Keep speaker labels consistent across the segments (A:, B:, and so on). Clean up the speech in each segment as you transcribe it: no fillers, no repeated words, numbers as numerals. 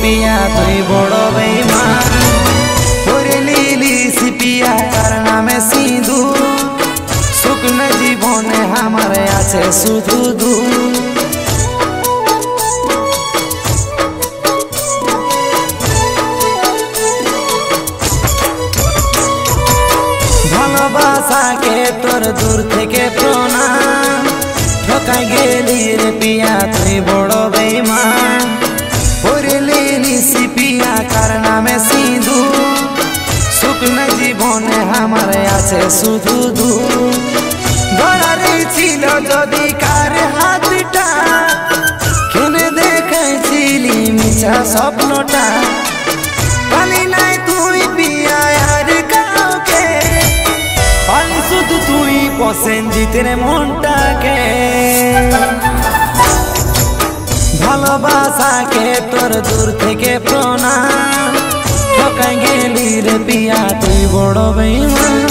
A: पिया तुई बड़ बेईमान करे लीली सी पिया तार नामे सिंदूर शुक्न जीवने हमारे आछे शुधु दूर भालोबासा के तोर दूर थेके प्रणाम ठकाई गेली रे पिया तुई बड़ बेईमान करे लीली सी पिया तार नामे सिंदूर शुक्न जीवने हमारे आछे शुधु दूर गड़ारे छिलो जदि कार हाथटा केने देखाइছিলি मिछा स्वप्नटा पाली नाई तुई पिया यार काउके पाली शुधु तुई पसेन जितेर मनटाके भालोबासा के तोर दूर थेके प्रणाम ठकाई गेली रे पिया तुई बड़ बेईमान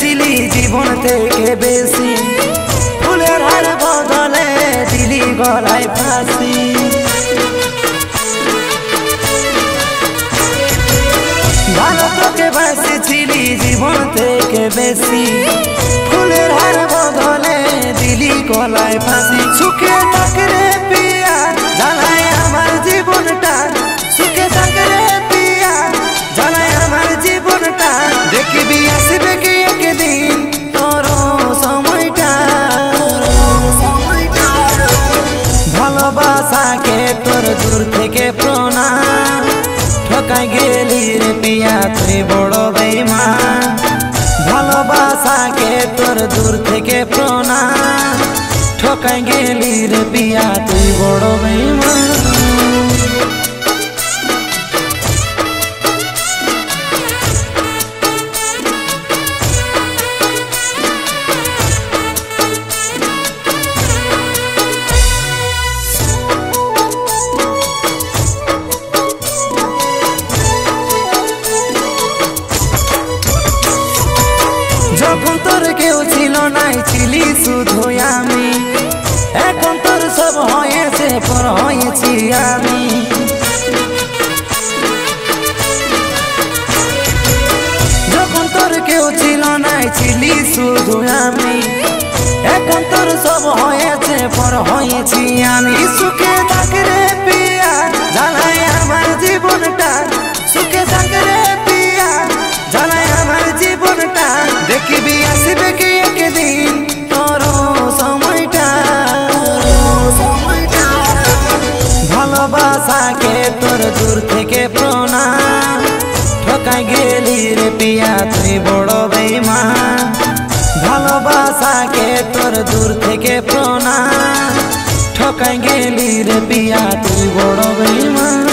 A: ছিলি জীবন থেকে বেশি ফুলের হার বদলে দিলি গলায় ফাঁসি ভালো তোকে বাসেছিলি জীবন থেকে বেশি ফুলের হার বদলে দিলি গলায় ফাঁসি সুখে থাকরে পিয়া জ্বালায় আমার জীবনটা সুখে থাকরে পিয়া জ্বালায় আমার জীবনটা দেখবি আসবে কি একদিন তোর সময়টা ভালোবাসা কে তোর দূর থেকে প্রণাম ঠকাই গেলি রে পিয়া তুই বড় বেঈমান ভালোবাসা কে তোর দূর থেকে প্রণাম ঠকাই গেলি রে পিয়া তুই বড় বেঈমান যখন তোর কেউ ছিল নাই ছিলি শুধু আমি এখন তোর সব হয়েছে পর হয়েছি আমি যখন তোর কেউ ছিল নাই ছিলি শুধু আমি এখন তোর সব হয়েছে পর হয়েছি আমি সুখে থাকরে পিয়া জ্বালায় আমার জীবনটা সুখে থাকরে পিয়া জ্বালায় আমার জীবনটা দেখবি আসবে কি একদিন তোর সময়টা ভালোবাসা কে তোর দূর থেকে প্রণাম ঠকাই গেলি রে পিয়া তুই বড় বেঈমান ভালোবাসা কে তোর দূর থেকে প্রণাম ঠকাই গেলি রে পিয়া তুই বড় বেঈমান।